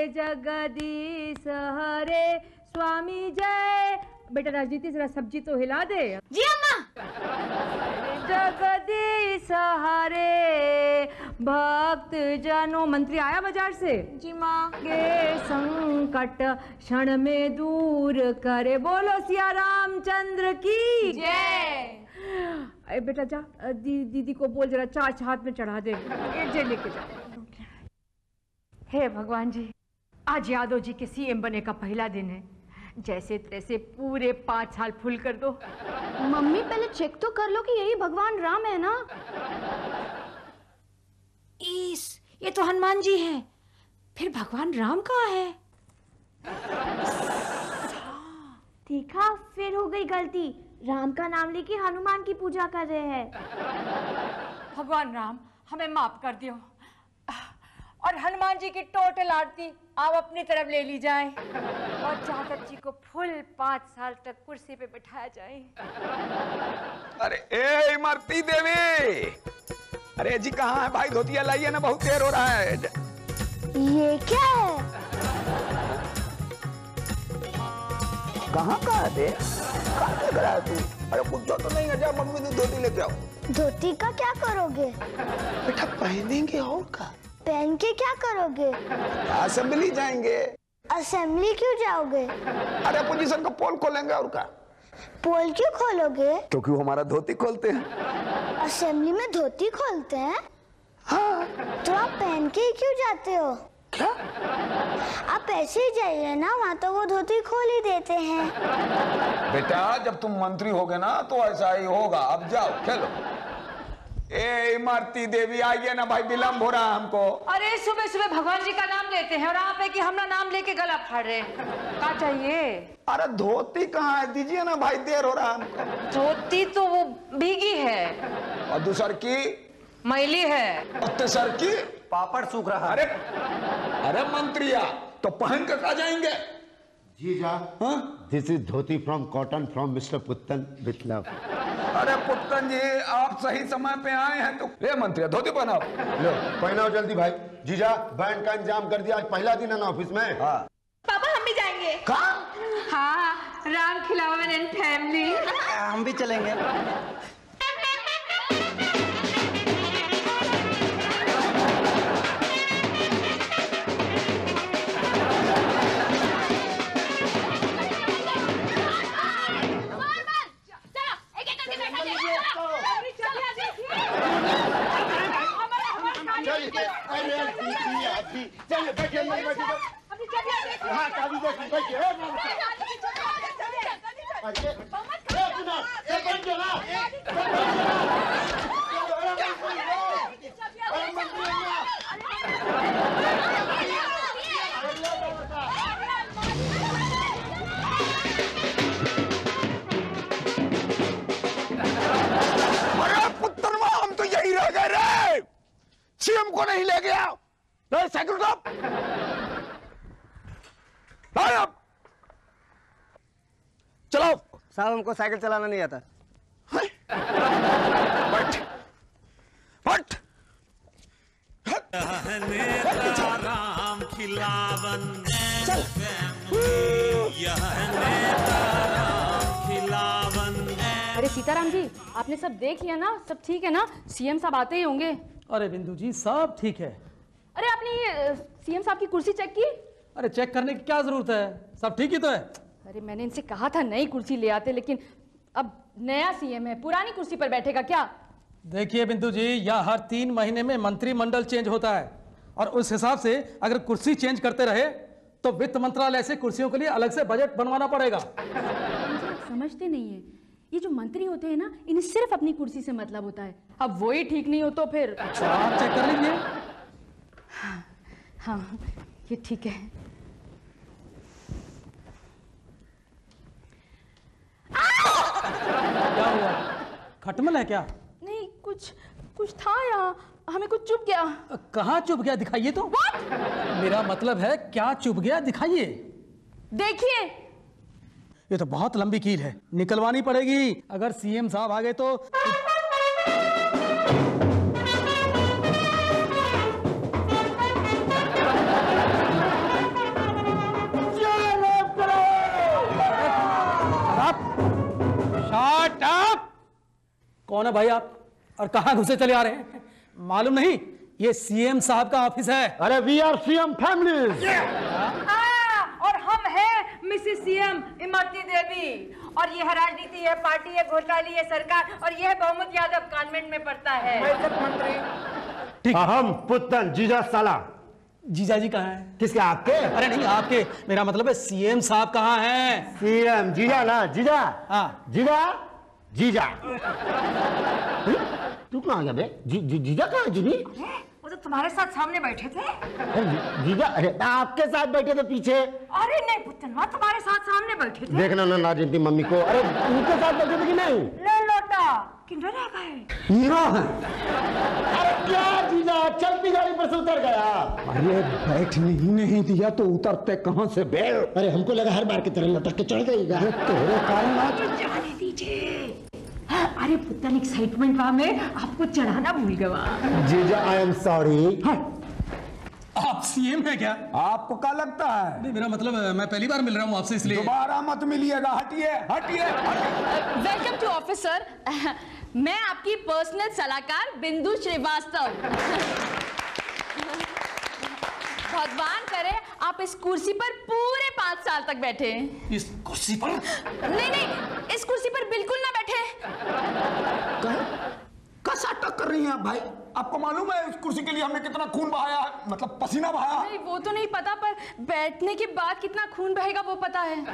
जगदीश हरे स्वामी जय। बेटा राजनीति जरा सब्जी तो हिला दे। जी अम्मा। जगदीश हरे भक्त जनों। मंत्री आया बाजार से? जी माँ। के संकट क्षण में दूर करे, बोलो सिया रामचंद्र की जय। अरे बेटा जा दीदी को बोल जरा चार हाथ में चढ़ा दे, ये लेके जा। हे भगवान जी, आज यादव जी के सीएम बने का पहला दिन है, जैसे तैसे पूरे 5 साल फुल कर दो। मम्मी पहले चेक तो कर लो कि यही भगवान राम है ना। ये तो हनुमान जी हैं, फिर भगवान राम कहाँ है? देखा, फिर हो गई गलती। राम का नाम लेके हनुमान की पूजा कर रहे हैं। भगवान राम हमें माफ कर दियो, और हनुमान जी की टोटल आरती आप अपनी तरफ ले ली जाए, और यादव जी को फुल 5 साल तक कुर्सी पे बिठाया जाए। अरे ए इमरती देवी, अरे जी कहाँ है भाई? धोतिया लाइए ना, बहुत देर हो रहा है। ये क्या है? कहाँ दे? कहाँ देख रहा है तू? अरे पूछो तो नहीं है, जा मम्मी ने धोती लेके आओ। धोती का क्या करोगे? बेटा पहनेंगे और का? पहन के क्या करोगे? असेंबली जाएंगे। असेंबली क्यों जाओगे? अरे पोजीशन का पोल खोलेंगे और का? पोल क्यों खोलोगे? क्योंकि वो हमारा धोती खोलते हैं। असेंबली में धोती खोलते हैं? हाँ। तो आप पहन के ही क्यों जाते हो? क्या? आप ऐसे ही जाइए ना, वहाँ तो वो धोती खोल ही देते हैं। बेटा जब तुम मंत्री होगे ना तो ऐसा ही होगा। अब जाओ खेलो। ए इमरती देवी आइए ना भाई, विलम्ब हो रहा है हमको। अरे सुबह सुबह भगवान जी का नाम लेते हैं और आप है कि हमारा नाम लेके गला फाड़ रहे हैं। क्या चाहिए? अरे धोती कहाँ है? दीजिए ना भाई, देर हो रहा है हमको। धोती तो वो भीगी है, और दूसर की मैली है, और तेसर की पापड़ सूख रहा है। अरे मंत्रिया तो पहन कर कहा जाएंगे? जीजा, this is dhoti from cotton from mister पुत्तन विथ लव। अरे पुत्तन जी आप सही समय पे आए हैं तो ये मंत्री धोती पहनाओ। लो पहनाओ जल्दी भाई। जीजा बैंड का इंतजाम कर दिया, आज पहला दिन है ना ऑफिस में। हाँ। पापा हम भी जाएंगे। कहाँ? हाँ, राम खिलावन एंड फैमिली। हम भी चलेंगे। चलिए बैठिए, हाँ काली बैठिए, बैठिए। अरे पुत्तरवा हम तो यही रह गए रे, सीएम को नहीं ले गया। साइकिल को चलाओ। साहब हमको साइकिल चलाना नहीं आता। बैठ बैठ। राम खिलावन चल। अरे सीताराम जी, आपने सब देख लिया ना? सब ठीक है ना? सीएम साहब आते ही होंगे। अरे बिंदु जी सब ठीक है। अरे आपने ये सीएम साहब की कुर्सी चेक की? अरे चेक करने की क्या जरूरत है, सब ठीक ही तो है। अरे मैंने इनसे कहा था नई कुर्सी ले आते, लेकिन अब नया सीएम है, पुरानी कुर्सी पर बैठेगा क्या? देखिए बिंदु जी, यह हर 3 महीने में मंत्रिमंडल चेंज होता है, और उस हिसाब से अगर कुर्सी चेंज करते रहे तो वित्त मंत्रालय से कुर्सियों के लिए अलग से बजट बनवाना पड़ेगा। समझते नहीं है, ये जो मंत्री होते हैं ना, इन्हें सिर्फ अपनी कुर्सी से मतलब होता है। अब वही ठीक नहीं हो तो फिर अच्छा आप चेक कर लीजिए। हाँ ये ठीक है। क्या हुआ, खटमल है क्या? नहीं, कुछ था यहाँ, हमें कुछ चुभ गया। कहाँ चुभ गया, दिखाइए तो। मेरा मतलब है क्या चुभ गया, दिखाइए। देखिए, ये तो बहुत लंबी कील है, निकलवानी पड़ेगी। अगर सीएम साहब आ गए तो कौन है भाई आप और कहाँ घुसे चले आ रहे हैं? मालूम नहीं ये सीएम साहब का ऑफिस है। अरे वी आर सीएम फैमिली। और हम हैं मिसेस सीएम इमरती देवी, और ये है राजनीति, है पार्टी, है घोटाली, है सरकार, और ये है बहुमत यादव कॉन्वेंट में पढ़ता है। हम पुत्तन जीजा साला। जीजा जी कहाँ है? किसके? आपके? अरे नहीं आपके, मेरा मतलब है सीएम साहब कहाँ हैं? सीएम जीजा ना, जीजा। हाँ जीजा जीजा। तू कहाँ गया बे? जीजा कहाँ है? जीजी वो तो तुम्हारे साथ सामने बैठे थे। जीजा? अरे आपके साथ बैठे थे पीछे। अरे नहीं पुत्तन, माँ तुम्हारे साथ सामने बैठे थे। देखना ना राजनीति मम्मी को। अरे उनके साथ बैठे थे कि नहीं? ले लोटा किंडर रह गए। हीरो है। अरे क्या जीजा, चलती गाड़ी पर से उतर गया? अरे बैठने ही नहीं दिया तो उतरते कहाँ से बे? अरे हमको लगा हर बार की तरह लटक के चढ़ गईगा। तेरे कारण जाने दीजिए। अरे पुत्तन एक्साइटमेंट में आपको चढ़ाना भूल गया। जीजा आई एम सॉरी। आप सीएम है क्या? आपको क्या लगता है? नहीं मेरा मतलब मैं पहली बार मिल रहा हूँ आपसे इसलिए। दोबारा मत मिलिएगा, हटिए हटिए हटिए। Welcome to office sir. मैं आपकी पर्सनल सलाहकार बिंदु श्रीवास्तव। भगवान करे आप इस कुर्सी पर पूरे 5 साल तक बैठे। इस कुर्सी पर? नहीं इस कुर्सी पर बिल्कुल ना बैठे। कैसा अटक कर रही हैं आप भाई? आपको मालूम है इस कुर्सी के लिए हमने कितना खून बहाया है, मतलब पसीना बहाया है? नहीं वो तो नहीं पता, पर बैठने के बाद कितना खून बहेगा वो पता है।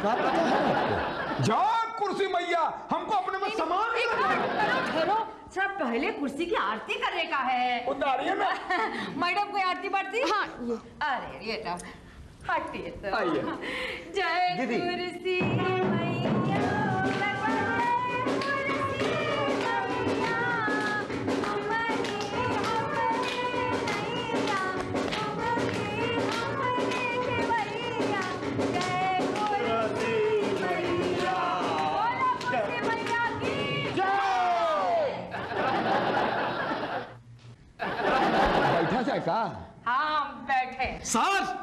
जाओ कुर्सी मैया, हमको अपने में समान एक मिनट ठहरो, सब पहले कुर्सी की आरती करने का है। उतारिए ना। मैडम कोई आरती बारती? हाँ अरे ये तो हटिए तो। आइए। जय कुर्सी मैया, बैठा जाए का? हाँ बैठे। सर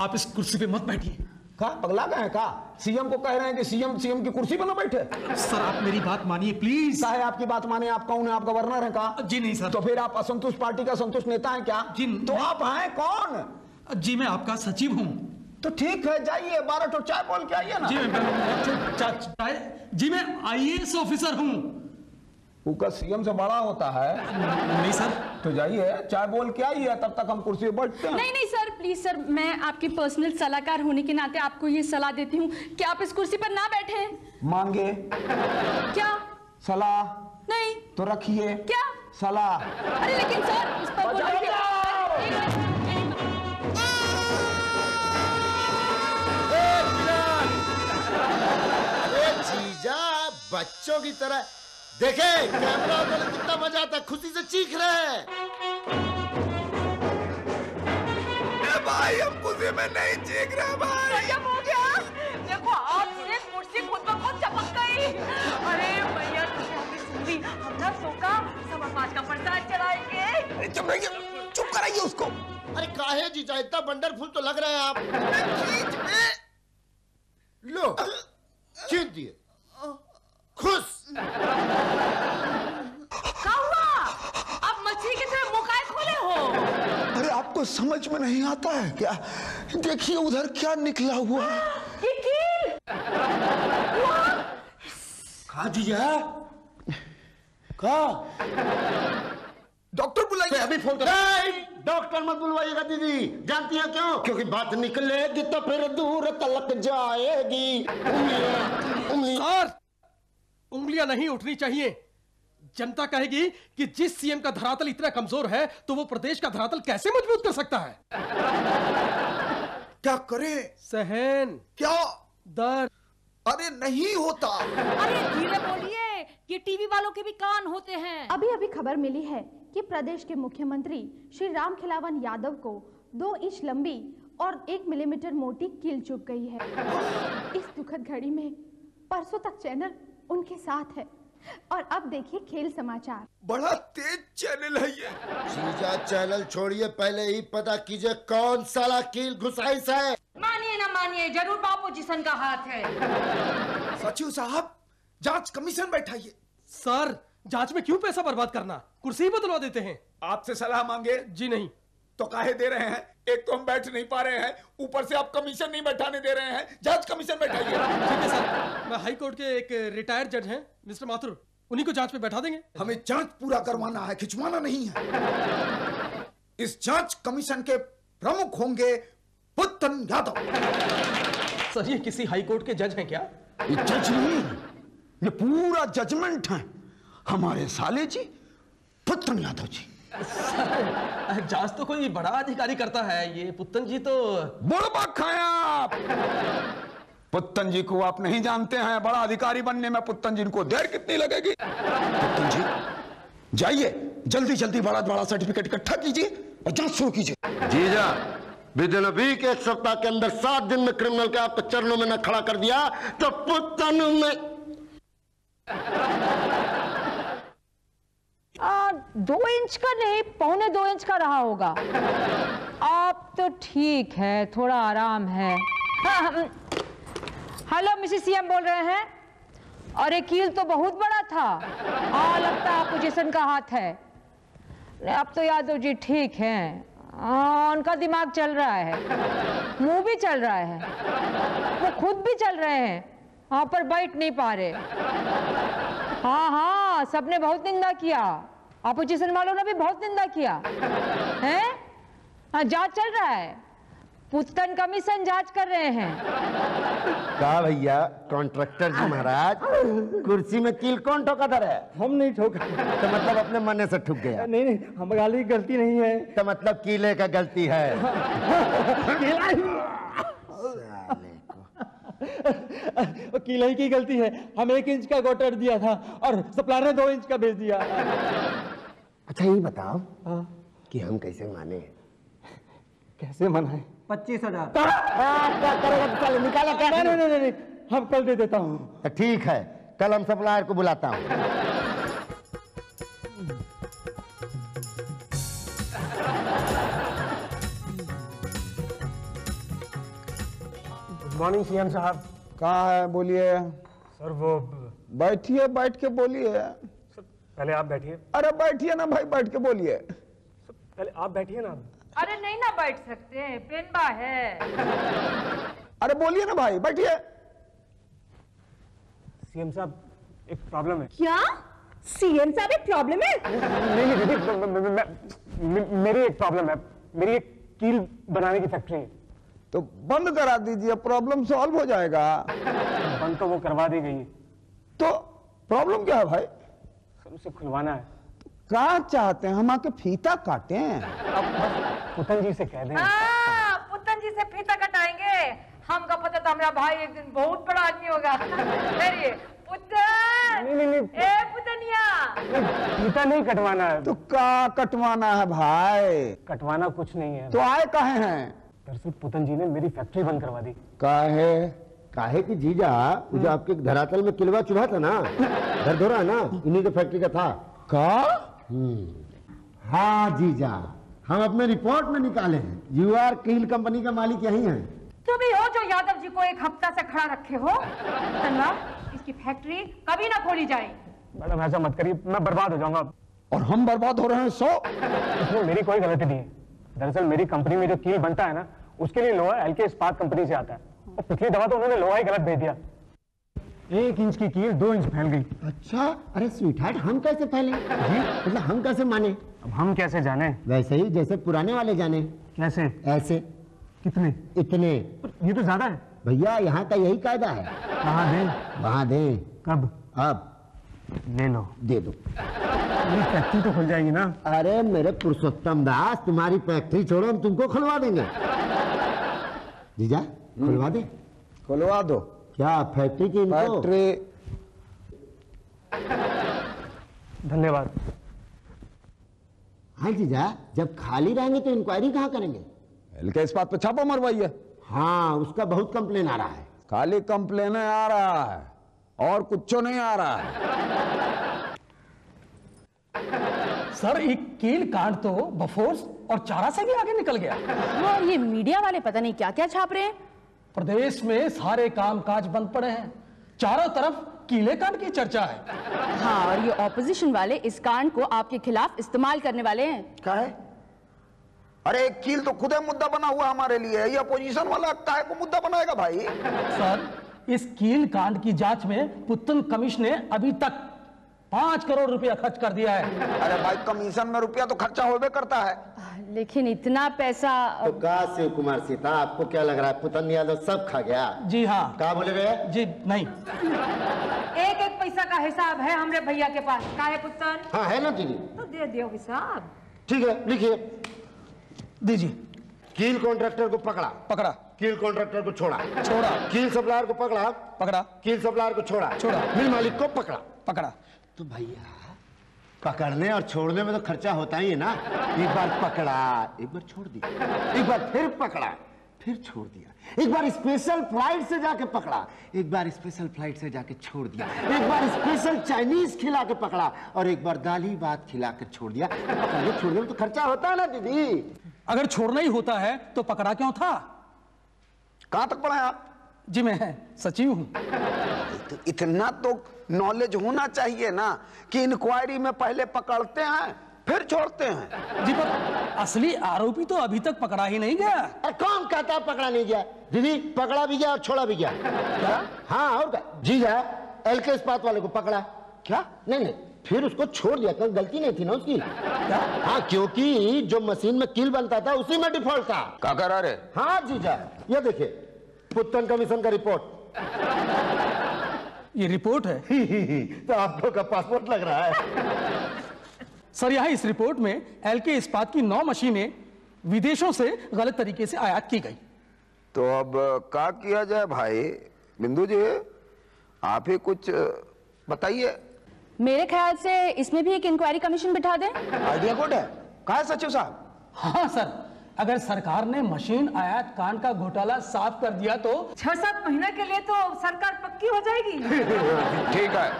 आप इस कुर्सी पे मत बैठिए। का पगला गए का? सीएम को कह रहे हैं कि सीएम की कुर्सी पर ना बैठे। सर आप मेरी बात मानिए प्लीज। चाहे आपकी बात माने, आप कौन है? आप गवर्नर हैं का? जी नहीं सर। तो फिर आप असंतुष्ट पार्टी का संतुष्ट नेता हैं क्या? जी तो आप हैं कौन? जी मैं आपका सचिव हूँ। तो ठीक है, जाइए 12 तो चाय बोल के आइए ना। जी मैं आईएएस ऑफिसर हूँ। उसका सीएम से बड़ा होता है। नहीं सर। तो जाइए चाय बोल के आइए, तब तक हम कुर्सी पर बैठते हैं। नहीं सर प्लीज सर, मैं आपकी पर्सनल सलाहकार होने के नाते आपको ये सलाह देती हूँ कि आप इस कुर्सी पर ना बैठे। मांगे क्या? सलाह? नहीं तो रखिए क्या? सलाह। अरे लेकिन सर इस पर जीजा बच्चों की तरह देखे, कैमरा वाले कितना मजा आता है, खुशी से चीख रहे हैं। भाई हम कुर्सी में नहीं चीख रहे भाई। क्या हो गया? देखो आपसे कुर्सी खुद ब खुद चमक गई। अरे भैया तुमने हमें सुन ली, हम ना सोका सवा 5 का प्रसाद चढ़ाएंगे। चुप रहिए, चुप कराइए उसको। अरे काहे जीजा, इतना वंडरफुल तो लग रहा है आप। लो खींच दिए, खुश। क्या हुआ? आप मछली की तरह मुंह काहे खोले हो? अरे आपको समझ में नहीं आता है क्या? देखिए उधर क्या निकला हुआ है। ये कील। कहा जीजा? कहा? डॉक्टर बुलाइए। अभी फोन कर। डॉक्टर मत बुलवाइएगा दीदी, जानती है क्यों? क्योंकि बात निकलेगी तो फिर दूर तलक जाएगी। सर उंगलियां नहीं उठनी चाहिए। जनता कहेगी कि जिस सीएम का धरातल इतना कमजोर है तो वो प्रदेश का धरातल कैसे मजबूत कर सकता है? क्या करे? सहन क्या दर्द। अरे नहीं होता। अरे धीरे बोलिए, ये टीवी वालों के भी कान होते हैं। अभी अभी खबर मिली है कि प्रदेश के मुख्यमंत्री श्री राम खिलावन यादव को 2 इंच लंबी और 1 मिलीमीटर मोटी कील चुभ गई है। इस दुखद घड़ी में परसों तक चैनल उनके साथ है, और अब देखिए खेल समाचार। बड़ा तेज चैनल है ये। जीजा चैनल छोड़िए, पहले ही पता कीजिए कौन साला कील घुसाइश है। मानिए ना मानिए, जरूर बापू जिसन का हाथ है। सचिव साहब जांच कमीशन बैठाइए। सर जांच में क्यों पैसा बर्बाद करना, कुर्सी ही बदलवा देते हैं। आपसे सलाह मांगे? जी नहीं। तो काहे दे रहे हैं? एक तो हम बैठ नहीं पा रहे हैं, ऊपर से आप कमीशन नहीं बैठाने दे रहे हैं। जांच कमीशन बैठाइए। ठीक है सर, मैं हाई कोर्ट के एक रिटायर्ड जज हैं मिस्टर माथुर, उन्हीं को जांच में बैठा देंगे। हमें जांच पूरा करवाना है, खिंचवाना नहीं है। इस जांच कमीशन के प्रमुख होंगे पुत्तन यादव। सर ये किसी हाई कोर्ट के जज हैं क्या? ये जज नहीं, ये पूरा जजमेंट है हमारे साले जी पुत्तन यादव जी। सर जांच तो कोई बड़ा अधिकारी करता है, ये पुत्तन जी तो बुड़बा खाया आप। पुत्तन जी को आप नहीं जानते हैं, बड़ा अधिकारी बनने में पुत्तन जी को देर कितनी लगेगी। पुत्तन जी जाइए, जल्दी जल्दी बड़ा सर्टिफिकेट इकट्ठा कीजिए और जांच शुरू कीजिए। जीजा विदिन वीक, एक सप्ताह के अंदर 7 दिन में क्रिमिनल के आपके चरणों में न खड़ा कर दिया तो पुत्तन में 2 इंच का नहीं, 1.25 इंच का रहा होगा। आप तो ठीक है, थोड़ा आराम है। हेलो मिसेस सीएम बोल रहे हैं? और ये कील तो बहुत बड़ा था। लगता है अपोजिशन का हाथ है। अब तो यादव जी ठीक हैं, उनका दिमाग चल रहा है, मुंह भी चल रहा है, वो खुद भी चल रहे हैं, वहां पर बैठ नहीं पा रहे। हाँ, सबने बहुत निंदा किया, अपोजिशन वालों ने भी बहुत निंदा किया है। जांच चल रहा है, पुत्तन कमीशन जांच कर रहे हैं। कहा भैया कॉन्ट्रैक्टर जी महाराज, कुर्सी में कील कौन ठोका था रे? हम नहीं ठोका। तो मतलब अपने मन से ठुक गया? नहीं, हमारी गलती नहीं है। तो मतलब कीले का गलती है। कीले की गलती है, हम 1 इंच का गोटर दिया था और सप्लायर ने 2 इंच का भेज दिया। अच्छा ये बताओ कि हम कैसे माने? कैसे मनाए? 25,000। क्या करेगा? चल निकाला क्या? नहीं, हम कल दे देता हूँ। ठीक है, कल हम सप्लायर को बुलाता हूँ। गुड मॉर्निंग सीएम साहब। कहाँ है? बोलिए। सर वो बैठिए, बैठ के बोलिए। पहले आप बैठिए। अरे बैठिए ना भाई, बैठ के बोलिए। पहले आप बैठिए ना। अरे नहीं ना बैठ सकते, पेनबा है। अरे बोलिए ना भाई, बैठिए। सीएम साहब एक प्रॉब्लम है। क्या सीएम साहब एक प्रॉब्लम है? नहीं दीदी, मेरी एक प्रॉब्लम है। मेरी एक कील बनाने की फैक्ट्री है। तो बंद करा दीजिए, प्रॉब्लम सॉल्व हो जाएगा। बंद तो वो करवा दी गई है। तो प्रॉब्लम क्या है भाई? सर उसे खुलवाना है। क्या चाहते हैं, हम आके फीता काटें? पुतन जी से कह दें। पुत्तन जी से फीता कटाएंगे। हमका पता था हमारा भाई एक दिन बहुत बड़ा आदमी होगा। पुत्तन, नहीं। ए पुतनिया, फीता नहीं कटवाना है। तो क्या कटवाना है भाई? कटवाना कुछ नहीं है। तो आए काहे हैं? दरअसल पुतन जी ने मेरी फैक्ट्री बंद करवा दी। काहे कि जीजा, वो जो आपके धरातल में किलवा चुभा था ना, दर्द हो रहा है ना, इन्हीं के फैक्ट्री का था। हाँ जीजा, हम अपने रिपोर्ट में निकाले हैं, यूआर कील कंपनी का मालिक यही है। तुम ही हो जो यादव जी को 1 हफ्ता से खड़ा रखे हो। इसकी फैक्ट्री कभी ना खोली जाए। मैडम ऐसा मत करिए, मैं बर्बाद हो जाऊंगा। और हम बर्बाद हो रहे हैं 100। इसमें मेरी कोई गलती नहीं है। दरअसल मेरी कंपनी में जो कील बनता है ना, उसके लिए लोहा एलके इस्पात कंपनी से आता है। और पिछली दफा तो उन्होंने लोहा ही गलत भेज दिया। 1 इंच की कील 2 इंच फैल गई। अच्छा, अरे स्वीटहार्ट, हम कैसे फैले? मतलब हम कैसे माने? अब हम कैसे जाने? वैसे ही जैसे पुराने वाले जाने। कैसे? ऐसे। कितने? इतने। ये तो ज्यादा है भैया, यहाँ का यही कायदा है। कहाँ दें? वहाँ दें। कब? अब ले लो। दे दो। ये फैक्ट्री तो खुल जाएगी ना? अरे मेरे पुरुषोत्तम दास, तुम्हारी फैक्ट्री छोड़ो, हम तुमको खुलवा देंगे। जीजा खुलवा दे। खुलवा दो। क्या फैक्ट्री की? फैक्ट्री। धन्यवाद। हाँ जीजा, जब खाली रहेंगे तो इंक्वायरी कहाँ करेंगे? एलके इस्पात पे छापा मरवाइए। हाँ, उसका बहुत कंप्लेन आ रहा है। खाली कंप्लेन आ रहा है और कुछ नहीं आ रहा है। सर एक कील कांड तो बफोर्स और चारा से भी आगे निकल गया। और ये मीडिया वाले पता नहीं क्या क्या छाप रहे हैं। प्रदेश में सारे कामकाज बंद पड़े हैं, चारों तरफ कीले कांड की चर्चा है। हाँ, और ये ऑपोजिशन वाले इस कांड को आपके खिलाफ इस्तेमाल करने वाले हैं। क्या है? अरे कील तो खुद मुद्दा बना हुआ हमारे लिए, ये अपोजिशन वाला काहे को मुद्दा बनाएगा भाई? सर, इस कील कांड की जांच में पुत्तन कमीशन ने अभी तक 5 करोड़ रुपया खर्च कर दिया है। अरे भाई, कमीशन में रुपया तो खर्चा होबे करता है, लेकिन इतना पैसा तो का शिव कुमार सीता, आपको क्या लग रहा है पुतन यादव सब खा गया? जी हाँ। क्या बोले गए? जी नहीं, एक एक पैसा का हिसाब है हमरे भैया के पास। का है पुत्तन? हाँ है ना दीदी। तो दे दियो हिसाब। ठीक है, लिखिए। दीजिए। कील कॉन्ट्रैक्टर को पकड़ा, पकड़ा, कील कॉन्ट्रैक्टर को छोड़ा, छोड़ा, कील सप्लायर को पकड़ा, पकड़ा, कील सप्लायर को छोड़ा, छोड़ा, मिल मालिक को पकड़ा, पकड़ा। तो भैया पकड़ने और छोड़ने में तो खर्चा होता ही है ना। एक बार पकड़ा, एक बार छोड़ दिया, एक बार फिर पकड़ा, फिर छोड़ दिया, एक बार स्पेशल फ्लाइट से जाके पकड़ा, एक बार स्पेशल फ्लाइट से जाके छोड़ दिया, एक बार स्पेशल चाइनीज खिला के पकड़ा और एक बार दाली भात खिला के छोड़ दिया। पकड़ने छोड़ने में तो खर्चा होता है ना दीदी। अगर छोड़ना ही होता है तो पकड़ा क्यों था? कहां तक पढ़े आप? जी मैं सचिव हूं। तो इतना तो नॉलेज होना चाहिए ना कि इंक्वायरी में पहले पकड़ते हैं फिर छोड़ते हैं। जी पर असली आरोपी तो अभी तक पकड़ा ही नहीं गया। अरे कौन कहता है पकड़ा नहीं गया? दीदी पकड़ा भी गया और छोड़ा भी गया। क्या? हाँ और क्या? जीजा एलके इस्पात वाले को पकड़ा। क्या? नहीं, फिर उसको छोड़ दिया, कोई गलती नहीं थी ना उसकी। क्या? हाँ, क्योंकि जो मशीन में कील बनता था उसी में डिफॉल्ट था। क्या कह रहे? हाँ जीजा, ये देखिए पुत्तन कमीशन का रिपोर्ट। ये रिपोर्ट है? तो आपको का पासपोर्ट लग रहा है। सर, यहाँ इस रिपोर्ट में एलके इस्पात की 9 मशीनें विदेशों से गलत तरीके से आयात की गई। तो अब क्या किया जाए भाई? बिंदु जी आप ही कुछ बताइए। मेरे ख्याल से इसमें भी एक इंक्वायरी कमीशन बिठा दें। आइडिया गुड है। कहा है सचिव साहब? हाँ सर, अगर सरकार ने मशीन आयात कांड का घोटाला साफ कर दिया तो 6-7 महीने के लिए तो सरकार पक्की हो जाएगी। ठीक है,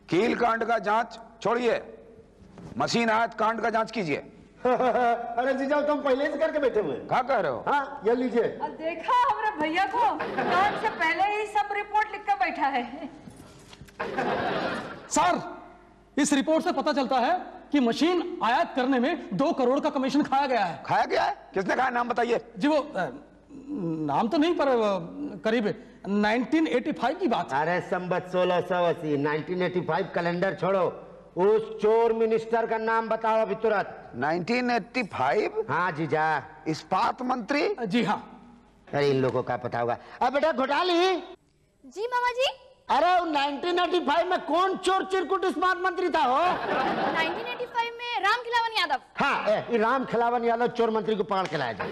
कील कांड का जांच छोड़िए, मशीन आयात कांड का जांच कीजिए। अरे जीजा तुम पहले से करके बैठे हुए। क्या कह रहे हो? हाँ ये लीजिए। और देखा हमारे भैया को, कान से पहले ही सब रिपोर्ट लिख कर बैठा है। सर, इस रिपोर्ट से पता चलता है कि मशीन आयात करने में 2 करोड़ का कमीशन खाया गया है। खाया गया है? किसने खाया? नाम बताइए। जी वो नाम तो नहीं, पर करीब 1985 की बात है। अरे संबत 1680, 1985 कैलेंडर छोड़ो, उस चोर मिनिस्टर का नाम बताओ अभी तुरंत। 1985? हाँ जीजा। इस्पात मंत्री? जी हाँ। अरे इन लोगों का पता होगा। अब बेटा घोटाली। जी मामा जी। अरे 1985 में कौन चोर चिरकुट इस्पात मंत्री था हो? 1985 में राम खिलावन यादव। हाँ, ये राम खिलावन यादव चोर मंत्री को पकड़ के लाया जाए।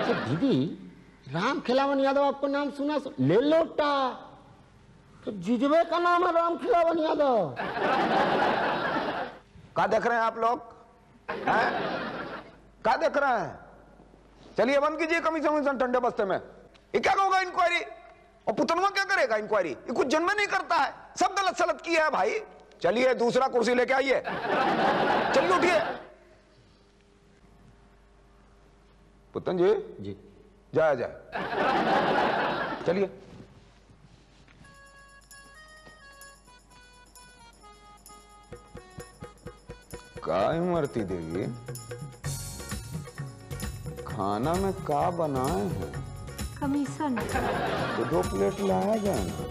तो दीदी राम खिलावन यादव आपको नाम सुना? ले लोटा तो जिजबे का नाम है राम खिलावन यादव। क्या देख रहे हैं आप लोग? क्या देख रहे हैं? चलिए बंद कीजिए कमीशन ठंडे बस्ते में। ये क्या होगा इंक्वायरी? और पुतनवा क्या करेगा इंक्वायरी? ये कुछ जन्म नहीं करता है, सब गलत सलत किया है भाई। चलिए दूसरा कुर्सी लेके आइए। चलिए उठिए। पुतन जी जाया जाए। चलिए। का इमरती देवी, खाना में का बनाए हैं? कमीशन। तो 2 प्लेट लाया जाए ना।